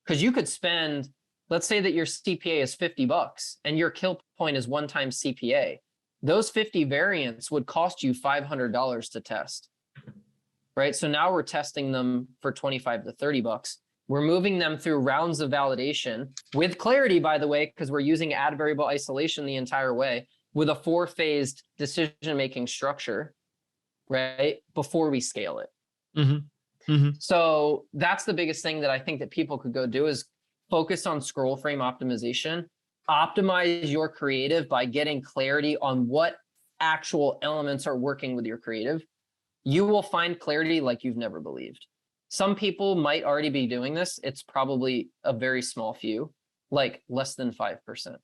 Because you could spend, let's say that your CPA is $50 and your kill point is 1 time CPA. Those 50 variants would cost you $500 to test, right? So now we're testing them for 25 to $30. We're moving them through rounds of validation with clarity, by the way, because we're using ad variable isolation the entire way with a 4-phased decision-making structure, right? Before we scale it. Mm-hmm. Mm-hmm. So that's the biggest thing that I think that people could go do is focus on scroll frame optimization, optimize your creative by getting clarity on what actual elements are working with your creative. You will find clarity like you've never believed. Some people might already be doing this. It's probably a very small few, like less than 5%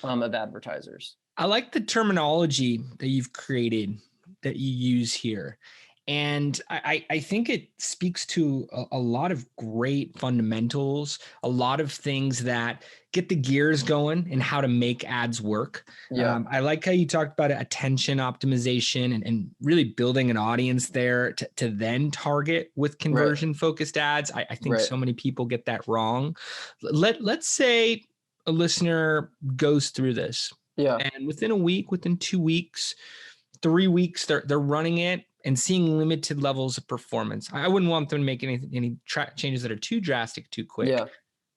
of advertisers. I like the terminology that you've created that you use here. And I think it speaks to a lot of great fundamentals, a lot of things that get the gears going and how to make ads work. Yeah. I like how you talked about attention optimization and really building an audience there to then target with conversion focused ads. I think so many people get that wrong. Let's say a listener goes through this. Yeah. And within a week, within 2 weeks, 3 weeks, they're running it and seeing limited levels of performance. I wouldn't want them to make any changes that are too drastic, too quick. Yeah.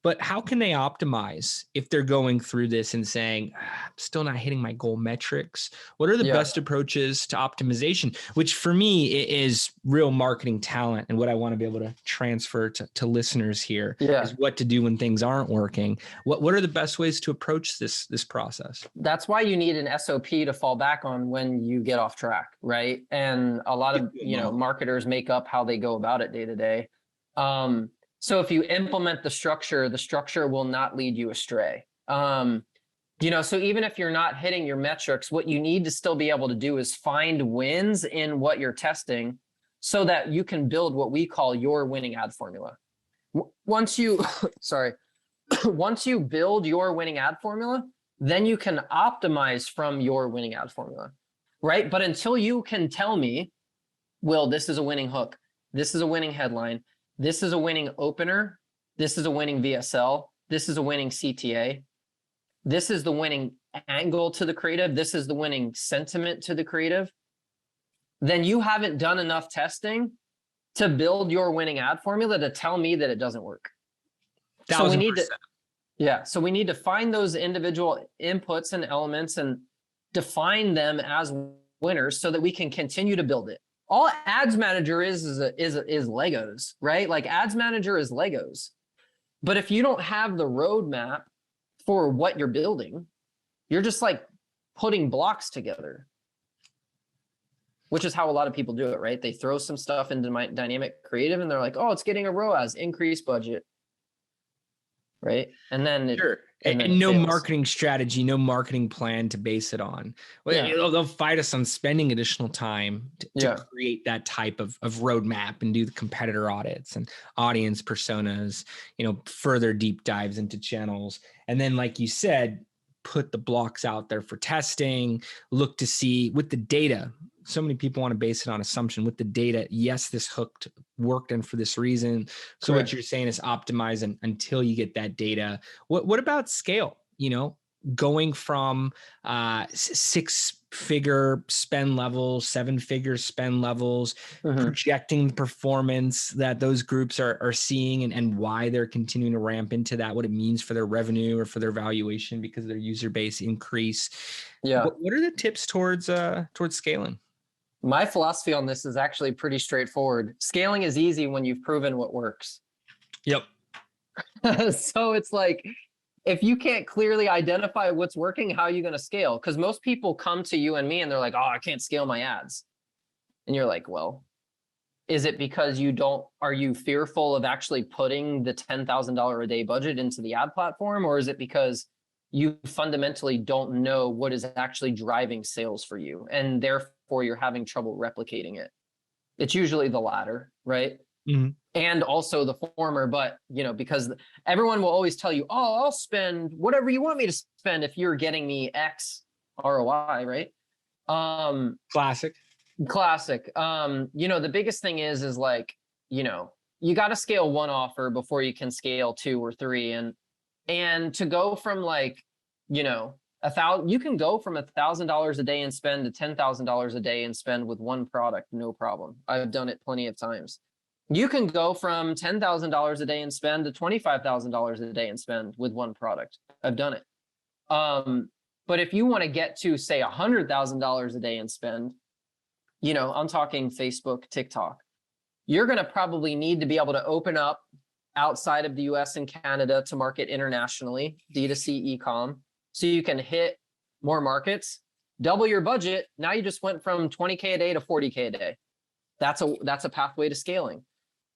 But how can they optimize if they're going through this and saying, I'm still not hitting my goal metrics? What are the best approaches to optimization? Which for me is real marketing talent, and what I want to be able to transfer to listeners here is what to do when things aren't working. What are the best ways to approach this process? That's why you need an SOP to fall back on when you get off track, right? And a lot of marketers make up how they go about it day to day. So if you implement the structure will not lead you astray. So even if you're not hitting your metrics, what you need to still be able to do is find wins in what you're testing so that you can build what we call your winning ad formula. Once you, once you build your winning ad formula, then you can optimize from your winning ad formula, right? But until you can tell me, Will, this is a winning hook, this is a winning headline, this is a winning opener, this is a winning VSL, this is a winning CTA, this is the winning angle to the creative, this is the winning sentiment to the creative, then you haven't done enough testing to build your winning ad formula to tell me that it doesn't work. So we need to, so we need to find those individual inputs and elements and define them as winners so that we can continue to build it. All Ads Manager is Legos, right? Like Ads Manager is Legos. But if you don't have the roadmap for what you're building, you're just like putting blocks together, which is how a lot of people do it, right? They throw some stuff into my dynamic creative and they're like, oh, it's getting a ROAS, increase budget, right? And then and no marketing strategy, no marketing plan to base it on. Well, they'll fight us on spending additional time to create that type of roadmap and do the competitor audits and audience personas, further deep dives into channels. And then, like you said, put the blocks out there for testing, look to see with the data. So many people want to base it on assumption with the data. Yes, this hooked worked and for this reason. So what you're saying is optimize until you get that data. What about scale? Going from 6-figure spend levels, 7-figure spend levels, projecting the performance that those groups are seeing and why they're continuing to ramp into that, what it means for their revenue or for their valuation because their user base increase. What are the tips towards scaling? My philosophy on this is actually pretty straightforward. Scaling is easy when you've proven what works. Yep. So it's like, if you can't clearly identify what's working, how are you going to scale? Because most people come to you and me and they're like, oh, I can't scale my ads. And you're like, well, is it because are you fearful of actually putting the $10,000 a day budget into the ad platform? Or is it because you fundamentally don't know what is actually driving sales for you and therefore you're having trouble replicating it? It's usually the latter, right? Mm-hmm. And also the former, but because everyone will always tell you, oh, I'll spend whatever you want me to spend if you're getting me X ROI, right? Classic. Classic. The biggest thing is like, you got to scale one offer before you can scale two or three. And to go from like, you can go from $1,000 a day and spend to $10,000 a day and spend with one product, no problem. I've done it plenty of times. You can go from $10,000 a day and spend to $25,000 a day and spend with one product. I've done it. But if you want to get to say $100,000 a day and spend, I'm talking Facebook, TikTok, you're going to probably need to be able to open up outside of the US and Canada to market internationally, D2C e-com, so you can hit more markets, double your budget. Now you just went from 20K a day to 40K a day. That's a pathway to scaling.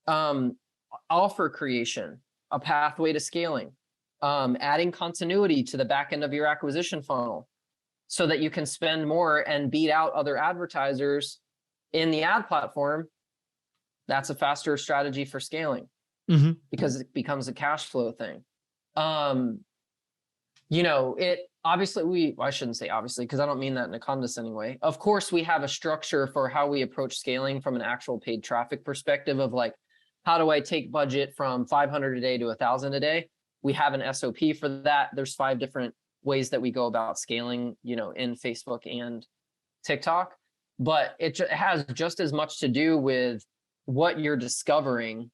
Offer creation, a pathway to scaling. Adding continuity to the back end of your acquisition funnel so that you can spend more and beat out other advertisers in the ad platform. That's a faster strategy for scaling because it becomes a cash flow thing. It obviously I shouldn't say obviously, because I don't mean that in a condescending way. Of course, we have a structure for how we approach scaling from an actual paid traffic perspective of like, how do I take budget from 500 a day to 1,000 a day? We have an SOP for that. There's 5 different ways that we go about scaling, in Facebook and TikTok, but it has just as much to do with what you're discovering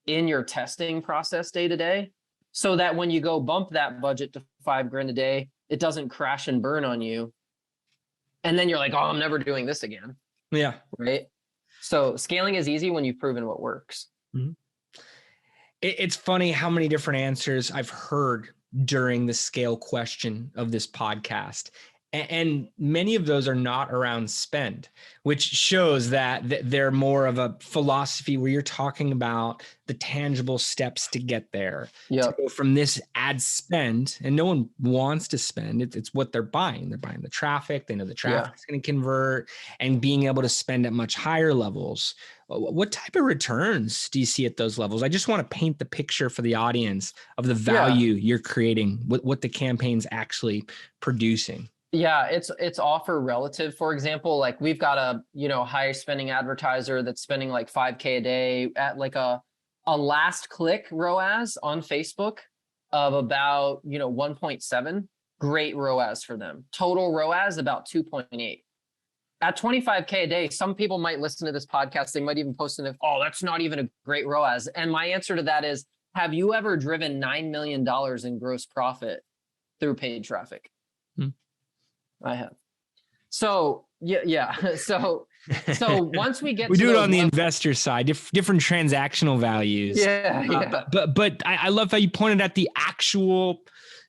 in your testing process day to day, so that when you go bump that budget to $5,000 a day, it doesn't crash and burn on you. And then you're like, oh, I'm never doing this again. Yeah. Right. So scaling is easy when you've proven what works. Mm-hmm. It's funny how many different answers I've heard during the scale question of this podcast. And many of those are not around spend, which shows that they're more of a philosophy where you're talking about the tangible steps to get there. To go from this ad spend, and no one wants to spend. It's what they're buying. They're buying the traffic. They know the traffic is going to convert, and being able to spend at much higher levels. What type of returns do you see at those levels? I just want to paint the picture for the audience of the value you're creating, what the campaign's actually producing. Yeah, it's offer relative. For example, like we've got a, high spending advertiser that's spending like 5K a day at like a last click ROAS on Facebook of about, 1.7. Great ROAS for them. Total ROAS about 2.8. At 25K a day, some people might listen to this podcast. They might even post in it, oh, that's not even a great ROAS. And my answer to that is, have you ever driven $9 million in gross profit through paid traffic? I have. So yeah. So once we get, we do it on the investor side, different transactional values. Yeah. But I love how you pointed at the actual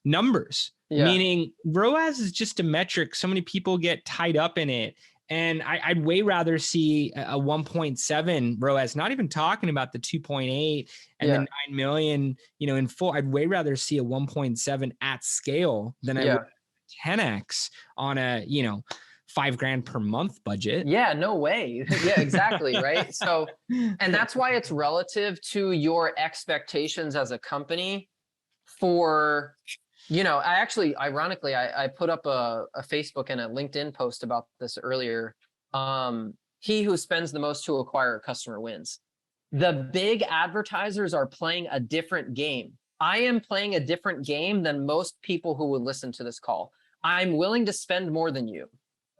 numbers. Meaning ROAS is just a metric. So many people get tied up in it. And I'd way rather see a 1.7 ROAS, not even talking about the 2.8 and the 9 million, in full. I'd way rather see a 1.7 at scale than I would 10x on a, $5,000 per month budget. Yeah, no way. Yeah, exactly. Right. So, and that's why it's relative to your expectations as a company for, ironically, I put up a Facebook and a LinkedIn post about this earlier. He who spends the most to acquire a customer wins. The big advertisers are playing a different game. I am playing a different game than most people who would listen to this call. I'm willing to spend more than you.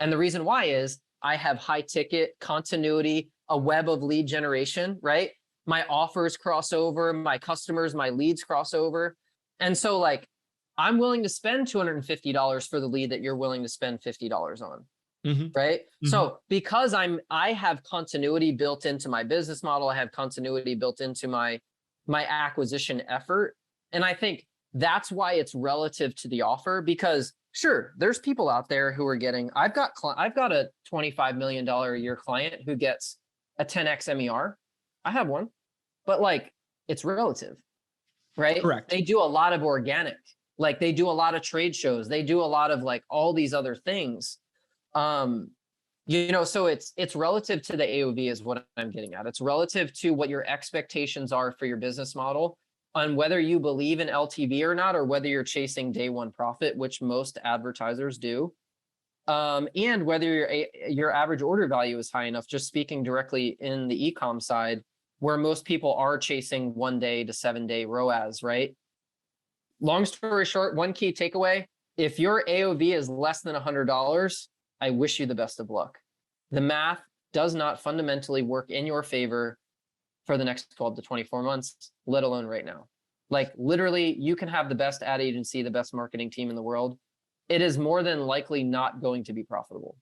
And the reason why is I have high ticket continuity, a web of lead generation, right? My offers cross over, my customers, my leads cross over. And so like, I'm willing to spend $250 for the lead that you're willing to spend $50 on. Right. So because I have continuity built into my business model, I have continuity built into my acquisition effort. And I think that's why it's relative to the offer, because sure, there's people out there who are getting, I've got a $25 million a year client who gets a 10x MER. I have one, but like it's relative, right? Correct. They do a lot of organic, like they do a lot of trade shows. They do a lot of like all these other things. So it's relative to the AOV is what I'm getting at. It's relative to what your expectations are for your business model on whether you believe in LTV or not, or whether you're chasing day one profit, which most advertisers do. And whether your average order value is high enough, just speaking directly in the e-com side, where most people are chasing 1 day to 7 day ROAS, right? Long story short, one key takeaway, if your AOV is less than $100, I wish you the best of luck. The math does not fundamentally work in your favor for the next 12 to 24 months, let alone right now. Like literally, you can have the best ad agency, the best marketing team in the world. It is more than likely not going to be profitable.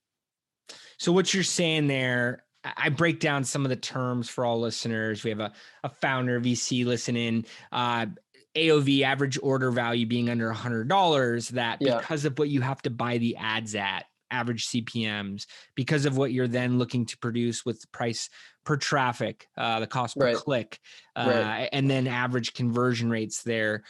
So what you're saying there, I break down some of the terms for all listeners. We have a founder VC listening, AOV, average order value, being under $100, that because of what you have to buy the ads at, average CPMs, because of what you're then looking to produce with the price per traffic, the cost per click, and then average conversion rates there.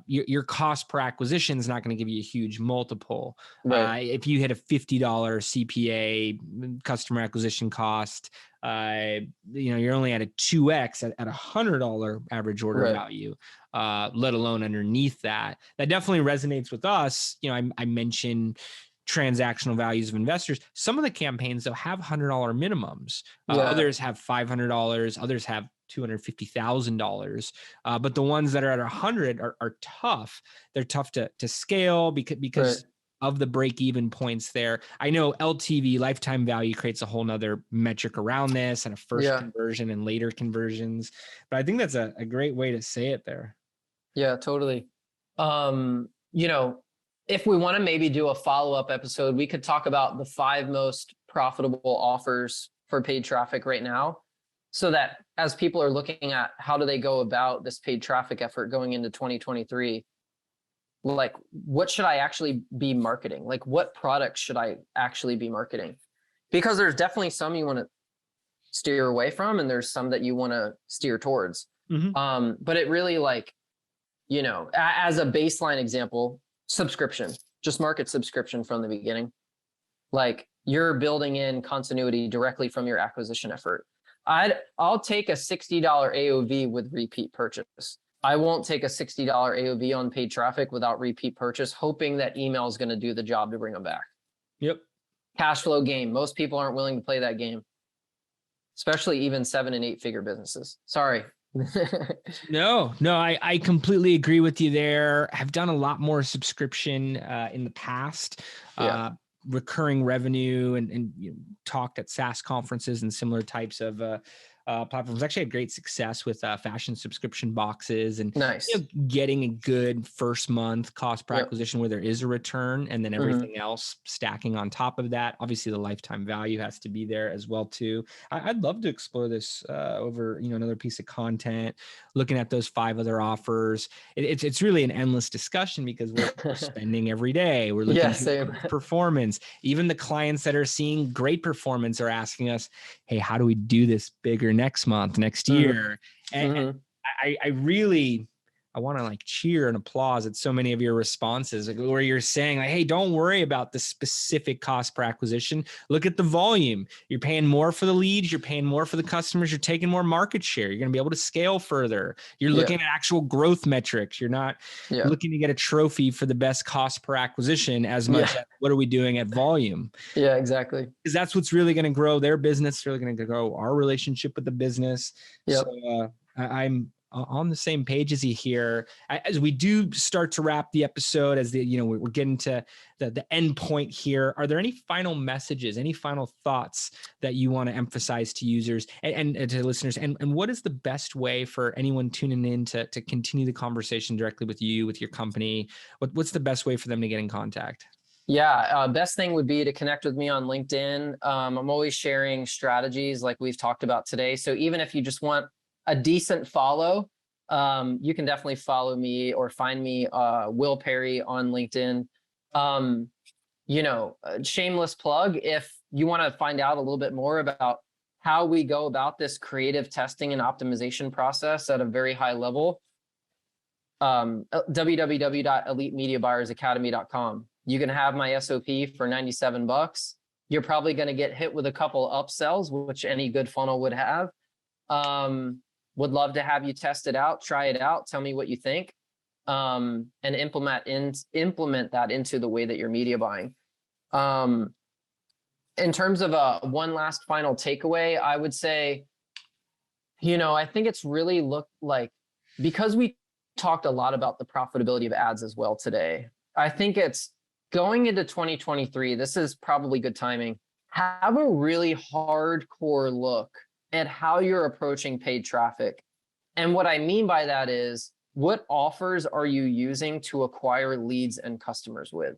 Your cost per acquisition is not going to give you a huge multiple. If you hit a $50 CPA, customer acquisition cost, you're only at a 2x at $100 average order value, let alone underneath that. That definitely resonates with us. I mentioned transactional values of investors. Some of the campaigns though have $100 minimums. Others have $500. Others have $250,000. But the ones that are at 100 are tough. They're tough to scale because of the break-even points there. I know LTV, lifetime value, creates a whole nother metric around this, and a first conversion and later conversions. But I think that's a great way to say it there. Yeah, totally. If we want to maybe do a follow-up episode, we could talk about the 5 most profitable offers for paid traffic right now, so that as people are looking at how do they go about this paid traffic effort going into 2023, like what should I actually be marketing? Like what products should I actually be marketing? Because there's definitely some you want to steer away from, and there's some that you want to steer towards. But it really, like, as a baseline example, subscription, just market subscription from the beginning. Like you're building in continuity directly from your acquisition effort. I'll take a $60 AOV with repeat purchase. I won't take a $60 AOV on paid traffic without repeat purchase, hoping that email is going to do the job to bring them back. Cash flow game. Most people aren't willing to play that game, especially even 7 and 8 figure businesses. Sorry. No, I completely agree with you there. I've done a lot more subscription in the past, recurring revenue, and talked at SaaS conferences and similar types of platforms. Actually had great success with fashion subscription boxes, and getting a good first month cost per acquisition where there is a return, and then everything else stacking on top of that. Obviously the lifetime value has to be there as well too. I'd love to explore this over another piece of content, looking at those 5 other offers. It's really an endless discussion because we're spending every day. We're looking at performance. Even the clients that are seeing great performance are asking us, hey, how do we do this bigger next month, next year? And I want to like cheer and applause at so many of your responses, like, where you're saying like, hey, don't worry about the specific cost per acquisition. Look at the volume. You're paying more for the leads. You're paying more for the customers. You're taking more market share. You're going to be able to scale further. You're looking at actual growth metrics. You're not looking to get a trophy for the best cost per acquisition as much as what are we doing at volume. Exactly. Because that's what's really going to grow their business. Really going to grow our relationship with the business. So I'm on the same page as you here. As we do start to wrap the episode, as we're getting to the end point here, are there any final messages, any final thoughts that you want to emphasize to users and to listeners? And what is the best way for anyone tuning in to continue the conversation directly with you, with your company? What's the best way for them to get in contact? Best thing would be to connect with me on LinkedIn. I'm always sharing strategies like we've talked about today. So even if you just want a decent follow, you can definitely follow me or find me, Will Perry on LinkedIn. Shameless plug, if you want to find out a little bit more about how we go about this creative testing and optimization process at a very high level, www.elitemediabuyersacademy.com. You can have my SOP for $97. You're probably going to get hit with a couple upsells, which any good funnel would have. Would love to have you test it out, try it out, tell me what you think, and implement that into the way that you're media buying. In terms of one last final takeaway, I would say, I think it's really looked like, because we talked a lot about the profitability of ads as well today, I think it's going into 2023, this is probably good timing. Have a really hardcore look at how you're approaching paid traffic. And what I mean by that is, what offers are you using to acquire leads and customers with?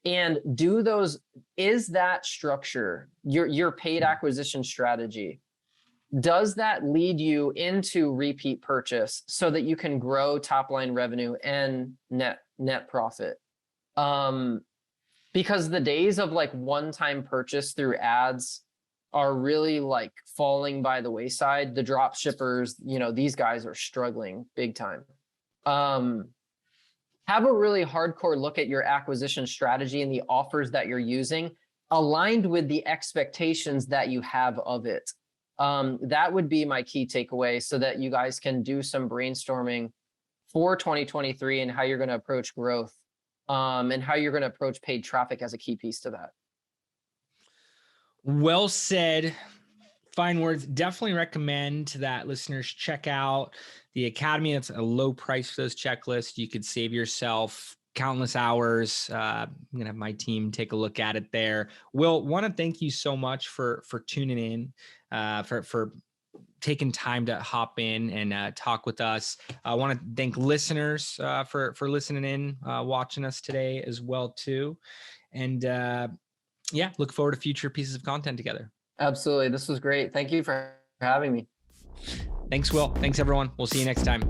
And is that structure, your paid acquisition strategy, does that lead you into repeat purchase so that you can grow top line revenue and net profit? Because the days of like one-time purchase through ads are really like falling by the wayside. The drop shippers, these guys are struggling big time. Have a really hardcore look at your acquisition strategy and the offers that you're using, aligned with the expectations that you have of it. That would be my key takeaway, so that you guys can do some brainstorming for 2023 and how you're going to approach growth, and how you're going to approach paid traffic as a key piece to that. Well said. Fine words. Definitely recommend that listeners check out the Academy. It's a low price for those checklists. You could save yourself countless hours. I'm going to have my team take a look at it there. Will, want to thank you so much for tuning in, for taking time to hop in and talk with us. I want to thank listeners for listening in, watching us today as well too. And look forward to future pieces of content together. Absolutely. This was great. Thank you for having me. Thanks, Will. Thanks, everyone. We'll see you next time.